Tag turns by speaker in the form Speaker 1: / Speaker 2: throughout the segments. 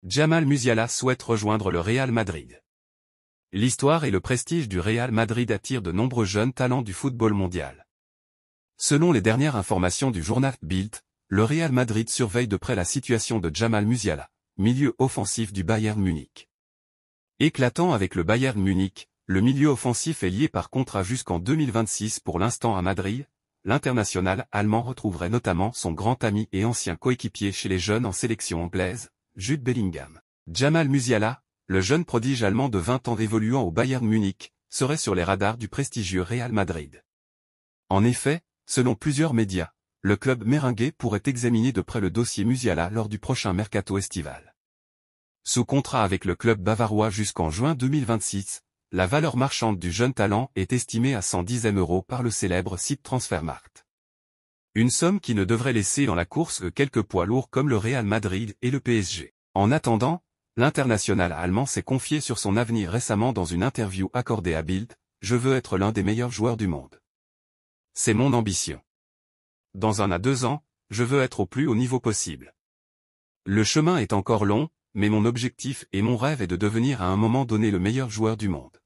Speaker 1: Jamal Musiala souhaite rejoindre le Real Madrid. L'histoire et le prestige du Real Madrid attirent de nombreux jeunes talents du football mondial. Selon les dernières informations du journal Bild, le Real Madrid surveille de près la situation de Jamal Musiala, milieu offensif du Bayern Munich. Éclatant avec le Bayern Munich, le milieu offensif est lié par contrat jusqu'en 2026 pour l'instant à Madrid. L'international allemand retrouverait notamment son grand ami et ancien coéquipier chez les jeunes en sélection anglaise, Jude Bellingham. Jamal Musiala, le jeune prodige allemand de 20 ans évoluant au Bayern Munich, serait sur les radars du prestigieux Real Madrid. En effet, selon plusieurs médias, le club merengue pourrait examiner de près le dossier Musiala lors du prochain mercato estival. Sous contrat avec le club bavarois jusqu'en juin 2026, la valeur marchande du jeune talent est estimée à 110 000 € par le célèbre site Transfermarkt. Une somme qui ne devrait laisser dans la course que quelques poids lourds comme le Real Madrid et le PSG. En attendant, l'international allemand s'est confié sur son avenir récemment dans une interview accordée à Bild. « Je veux être l'un des meilleurs joueurs du monde. C'est mon ambition. Dans 1 à 2 ans, je veux être au plus haut niveau possible. Le chemin est encore long, mais mon objectif et mon rêve est de devenir à un moment donné le meilleur joueur du monde. »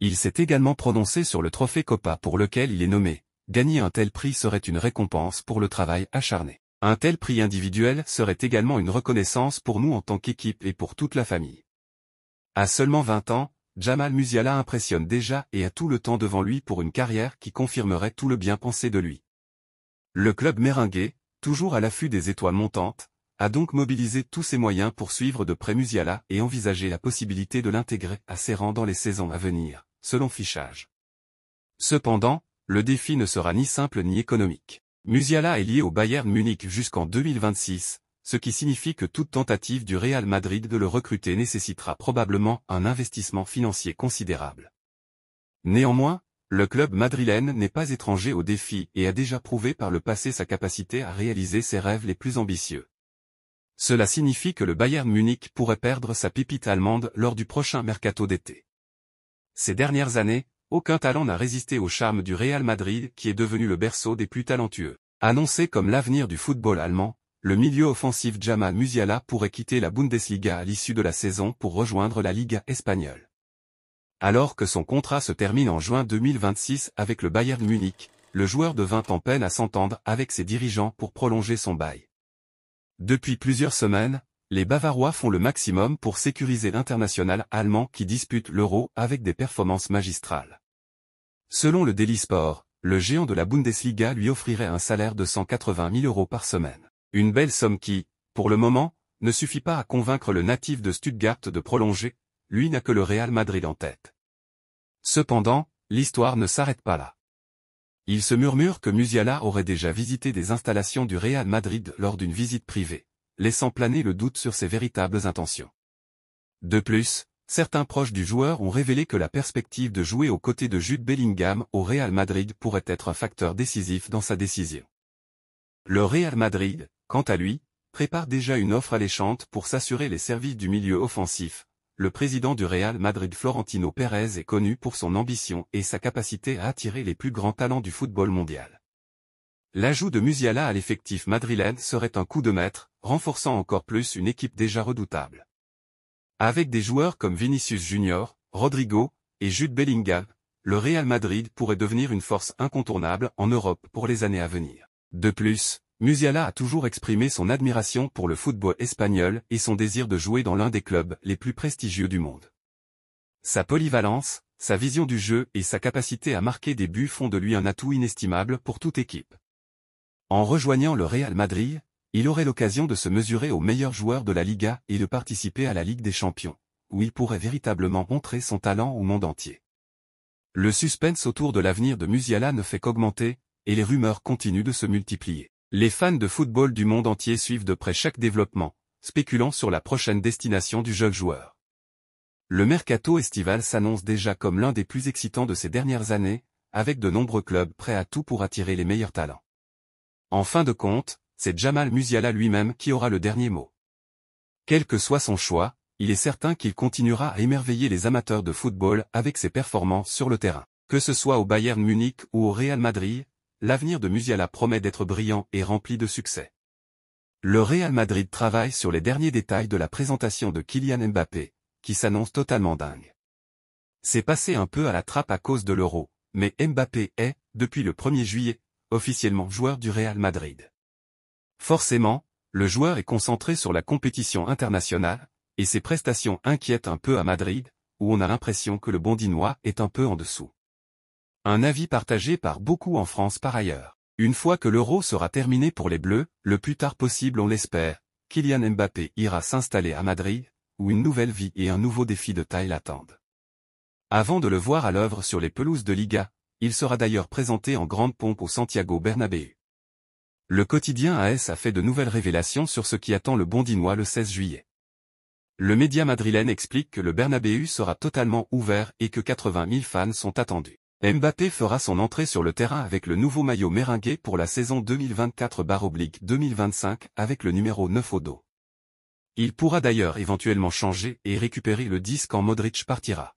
Speaker 1: Il s'est également prononcé sur le trophée Copa pour lequel il est nommé. Gagner un tel prix serait une récompense pour le travail acharné. Un tel prix individuel serait également une reconnaissance pour nous en tant qu'équipe et pour toute la famille. À seulement 20 ans, Jamal Musiala impressionne déjà et a tout le temps devant lui pour une carrière qui confirmerait tout le bien pensé de lui. Le club merengue, toujours à l'affût des étoiles montantes, a donc mobilisé tous ses moyens pour suivre de près Musiala et envisager la possibilité de l'intégrer à ses rangs dans les saisons à venir, selon Fichage. Cependant, le défi ne sera ni simple ni économique. Musiala est lié au Bayern Munich jusqu'en 2026, ce qui signifie que toute tentative du Real Madrid de le recruter nécessitera probablement un investissement financier considérable. Néanmoins, le club madrilène n'est pas étranger au défi et a déjà prouvé par le passé sa capacité à réaliser ses rêves les plus ambitieux. Cela signifie que le Bayern Munich pourrait perdre sa pépite allemande lors du prochain mercato d'été. Ces dernières années, aucun talent n'a résisté au charme du Real Madrid qui est devenu le berceau des plus talentueux. Annoncé comme l'avenir du football allemand, le milieu offensif Jamal Musiala pourrait quitter la Bundesliga à l'issue de la saison pour rejoindre la Liga espagnole. Alors que son contrat se termine en juin 2026 avec le Bayern Munich, le joueur de 20 ans peine à s'entendre avec ses dirigeants pour prolonger son bail. Depuis plusieurs semaines, les Bavarois font le maximum pour sécuriser l'international allemand qui dispute l'Euro avec des performances magistrales. Selon le Daily Sport, le géant de la Bundesliga lui offrirait un salaire de 180 000 € par semaine. Une belle somme qui, pour le moment, ne suffit pas à convaincre le natif de Stuttgart de prolonger, lui n'a que le Real Madrid en tête. Cependant, l'histoire ne s'arrête pas là. Il se murmure que Musiala aurait déjà visité des installations du Real Madrid lors d'une visite privée, laissant planer le doute sur ses véritables intentions. De plus, certains proches du joueur ont révélé que la perspective de jouer aux côtés de Jude Bellingham au Real Madrid pourrait être un facteur décisif dans sa décision. Le Real Madrid, quant à lui, prépare déjà une offre alléchante pour s'assurer les services du milieu offensif. Le président du Real Madrid Florentino Pérez est connu pour son ambition et sa capacité à attirer les plus grands talents du football mondial. L'ajout de Musiala à l'effectif madrilène serait un coup de maître, renforçant encore plus une équipe déjà redoutable. Avec des joueurs comme Vinicius Junior, Rodrigo et Jude Bellingham, le Real Madrid pourrait devenir une force incontournable en Europe pour les années à venir. De plus, Musiala a toujours exprimé son admiration pour le football espagnol et son désir de jouer dans l'un des clubs les plus prestigieux du monde. Sa polyvalence, sa vision du jeu et sa capacité à marquer des buts font de lui un atout inestimable pour toute équipe. En rejoignant le Real Madrid, il aurait l'occasion de se mesurer aux meilleurs joueurs de la Liga et de participer à la Ligue des Champions, où il pourrait véritablement montrer son talent au monde entier. Le suspense autour de l'avenir de Musiala ne fait qu'augmenter, et les rumeurs continuent de se multiplier. Les fans de football du monde entier suivent de près chaque développement, spéculant sur la prochaine destination du jeune joueur. Le mercato estival s'annonce déjà comme l'un des plus excitants de ces dernières années, avec de nombreux clubs prêts à tout pour attirer les meilleurs talents. En fin de compte, c'est Jamal Musiala lui-même qui aura le dernier mot. Quel que soit son choix, il est certain qu'il continuera à émerveiller les amateurs de football avec ses performances sur le terrain. Que ce soit au Bayern Munich ou au Real Madrid, l'avenir de Musiala promet d'être brillant et rempli de succès. Le Real Madrid travaille sur les derniers détails de la présentation de Kylian Mbappé, qui s'annonce totalement dingue. C'est passé un peu à la trappe à cause de l'Euro, mais Mbappé est, depuis le 1er juillet, officiellement joueur du Real Madrid. Forcément, le joueur est concentré sur la compétition internationale, et ses prestations inquiètent un peu à Madrid, où on a l'impression que le Bondinois est un peu en dessous. Un avis partagé par beaucoup en France par ailleurs. Une fois que l'Euro sera terminé pour les Bleus, le plus tard possible on l'espère, Kylian Mbappé ira s'installer à Madrid, où une nouvelle vie et un nouveau défi de taille l'attendent. Avant de le voir à l'œuvre sur les pelouses de Liga, il sera d'ailleurs présenté en grande pompe au Santiago Bernabéu. Le quotidien AS a fait de nouvelles révélations sur ce qui attend le Bondinois le 16 juillet. Le média madrilène explique que le Bernabéu sera totalement ouvert et que 80 000 fans sont attendus. Mbappé fera son entrée sur le terrain avec le nouveau maillot merengue pour la saison 2024/2025 avec le numéro 9 au dos. Il pourra d'ailleurs éventuellement changer et récupérer le 10 quand Modric partira.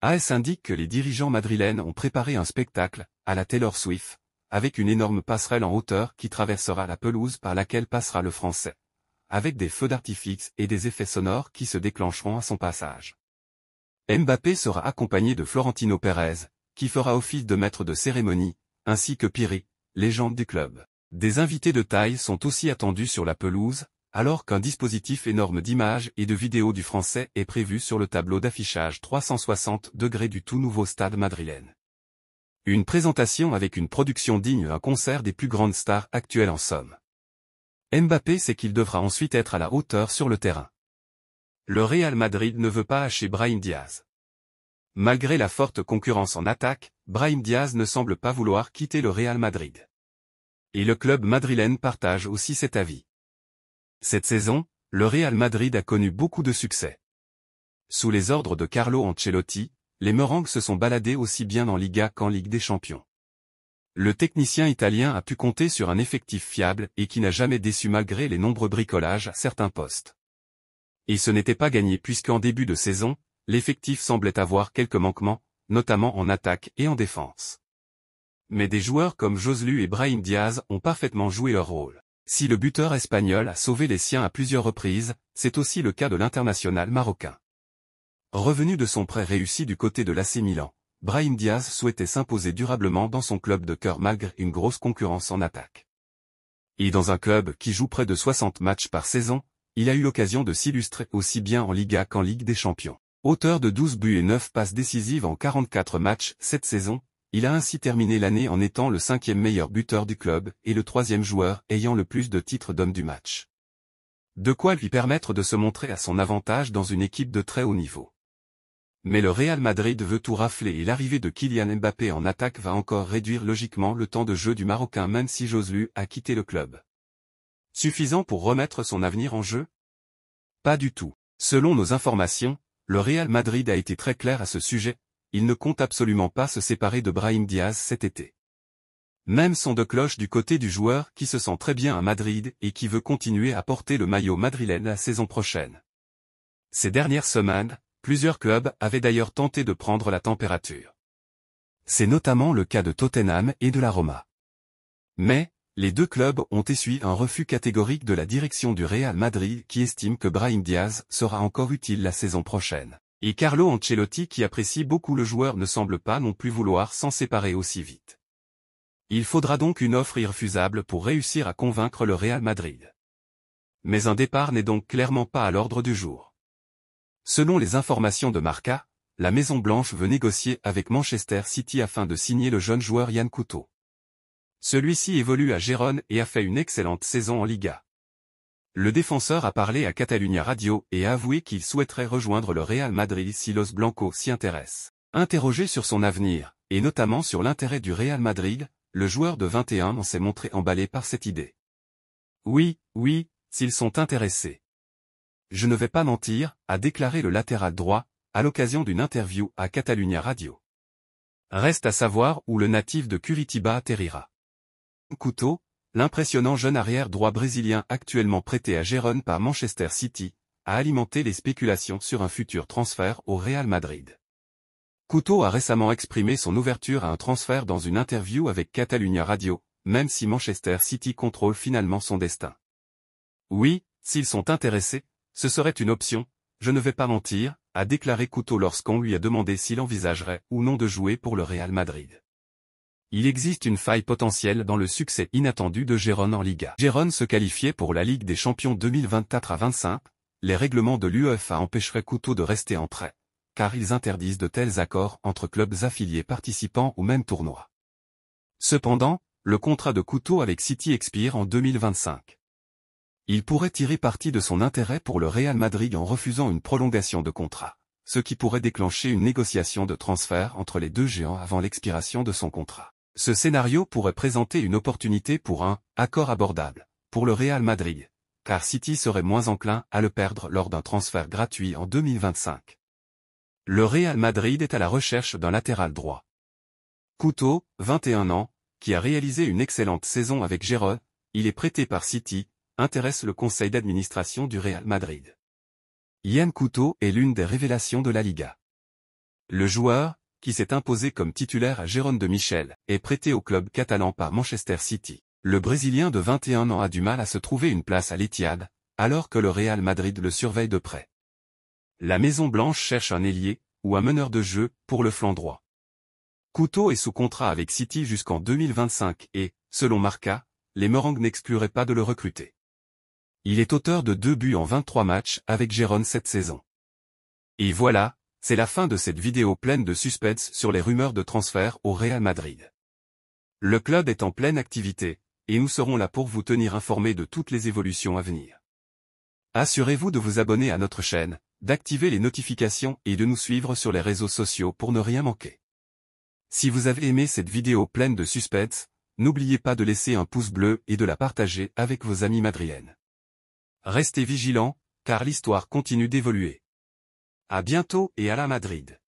Speaker 1: AS indique que les dirigeants madrilènes ont préparé un spectacle, à la Taylor Swift, avec une énorme passerelle en hauteur qui traversera la pelouse par laquelle passera le Français, avec des feux d'artifice et des effets sonores qui se déclencheront à son passage. Mbappé sera accompagné de Florentino Pérez, qui fera office de maître de cérémonie, ainsi que Pirri, légende du club. Des invités de taille sont aussi attendus sur la pelouse, alors qu'un dispositif énorme d'images et de vidéos du Français est prévu sur le tableau d'affichage 360 degrés du tout nouveau stade madrilène. Une présentation avec une production digne d'un concert des plus grandes stars actuelles en somme. Mbappé sait qu'il devra ensuite être à la hauteur sur le terrain. Le Real Madrid ne veut pas hacher Brahim Diaz. Malgré la forte concurrence en attaque, Brahim Diaz ne semble pas vouloir quitter le Real Madrid. Et le club madrilène partage aussi cet avis. Cette saison, le Real Madrid a connu beaucoup de succès. Sous les ordres de Carlo Ancelotti, les Merengues se sont baladés aussi bien en Liga qu'en Ligue des Champions. Le technicien italien a pu compter sur un effectif fiable et qui n'a jamais déçu malgré les nombreux bricolages à certains postes. Et ce n'était pas gagné puisqu'en début de saison, l'effectif semblait avoir quelques manquements, notamment en attaque et en défense. Mais des joueurs comme Joselu et Brahim Diaz ont parfaitement joué leur rôle. Si le buteur espagnol a sauvé les siens à plusieurs reprises, c'est aussi le cas de l'international marocain. Revenu de son prêt réussi du côté de l'AC Milan, Brahim Diaz souhaitait s'imposer durablement dans son club de cœur malgré une grosse concurrence en attaque. Et dans un club qui joue près de 60 matchs par saison, il a eu l'occasion de s'illustrer aussi bien en Liga qu'en Ligue des Champions. Auteur de 12 buts et 9 passes décisives en 44 matchs cette saison, il a ainsi terminé l'année en étant le 5e meilleur buteur du club et le 3e joueur ayant le plus de titres d'homme du match. De quoi lui permettre de se montrer à son avantage dans une équipe de très haut niveau. Mais le Real Madrid veut tout rafler et l'arrivée de Kylian Mbappé en attaque va encore réduire logiquement le temps de jeu du Marocain même si Joselu a quitté le club. Suffisant pour remettre son avenir en jeu? Pas du tout. Selon nos informations, le Real Madrid a été très clair à ce sujet, il ne compte absolument pas se séparer de Brahim Diaz cet été. Même son de cloche du côté du joueur qui se sent très bien à Madrid et qui veut continuer à porter le maillot madrilène la saison prochaine. Ces dernières semaines, plusieurs clubs avaient d'ailleurs tenté de prendre la température. C'est notamment le cas de Tottenham et de la Roma. Mais, les deux clubs ont essuyé un refus catégorique de la direction du Real Madrid qui estime que Brahim Diaz sera encore utile la saison prochaine. Et Carlo Ancelotti qui apprécie beaucoup le joueur ne semble pas non plus vouloir s'en séparer aussi vite. Il faudra donc une offre irrefusable pour réussir à convaincre le Real Madrid. Mais un départ n'est donc clairement pas à l'ordre du jour. Selon les informations de Marca, la Maison Blanche veut négocier avec Manchester City afin de signer le jeune joueur Yan Couto. Celui-ci évolue à Gérone et a fait une excellente saison en Liga. Le défenseur a parlé à Catalunya Radio et a avoué qu'il souhaiterait rejoindre le Real Madrid si Los Blancos s'y intéresse. Interrogé sur son avenir, et notamment sur l'intérêt du Real Madrid, le joueur de 21 ans s'est montré emballé par cette idée. Oui, s'ils sont intéressés. Je ne vais pas mentir, a déclaré le latéral droit, à l'occasion d'une interview à Catalunya Radio. Reste à savoir où le natif de Curitiba atterrira. Couto, l'impressionnant jeune arrière droit brésilien actuellement prêté à Gérone par Manchester City, a alimenté les spéculations sur un futur transfert au Real Madrid. Couto a récemment exprimé son ouverture à un transfert dans une interview avec Catalunya Radio, même si Manchester City contrôle finalement son destin. Oui, s'ils sont intéressés, ce serait une option, je ne vais pas mentir, a déclaré Couto lorsqu'on lui a demandé s'il envisagerait ou non de jouer pour le Real Madrid. Il existe une faille potentielle dans le succès inattendu de Gérone en Liga. Gérone se qualifiait pour la Ligue des Champions 2024 à 25, les règlements de l'UEFA empêcheraient Couto de rester en prêt, car ils interdisent de tels accords entre clubs affiliés participant au même tournoi. Cependant, le contrat de Couto avec City expire en 2025. Il pourrait tirer parti de son intérêt pour le Real Madrid en refusant une prolongation de contrat, ce qui pourrait déclencher une négociation de transfert entre les deux géants avant l'expiration de son contrat. Ce scénario pourrait présenter une opportunité pour un « accord abordable » pour le Real Madrid, car City serait moins enclin à le perdre lors d'un transfert gratuit en 2025. Le Real Madrid est à la recherche d'un latéral droit. Couto, 21 ans, qui a réalisé une excellente saison avec Gérone, il est prêté par City, intéresse le conseil d'administration du Real Madrid. Ian Couto est l'une des révélations de la Liga. Le joueur, qui s'est imposé comme titulaire à Gérone de Michel, est prêté au club catalan par Manchester City. Le Brésilien de 21 ans a du mal à se trouver une place à l'Etihad, alors que le Real Madrid le surveille de près. La Maison Blanche cherche un ailier, ou un meneur de jeu, pour le flanc droit. Couto est sous contrat avec City jusqu'en 2025 et, selon Marca, les Merengues n'excluraient pas de le recruter. Il est auteur de 2 buts en 23 matchs avec Gérone cette saison. Et voilà, c'est la fin de cette vidéo pleine de suspense sur les rumeurs de transfert au Real Madrid. Le club est en pleine activité, et nous serons là pour vous tenir informés de toutes les évolutions à venir. Assurez-vous de vous abonner à notre chaîne, d'activer les notifications et de nous suivre sur les réseaux sociaux pour ne rien manquer. Si vous avez aimé cette vidéo pleine de suspense, n'oubliez pas de laisser un pouce bleu et de la partager avec vos amis madriennes. Restez vigilants, car l'histoire continue d'évoluer. À bientôt et à la Madrid.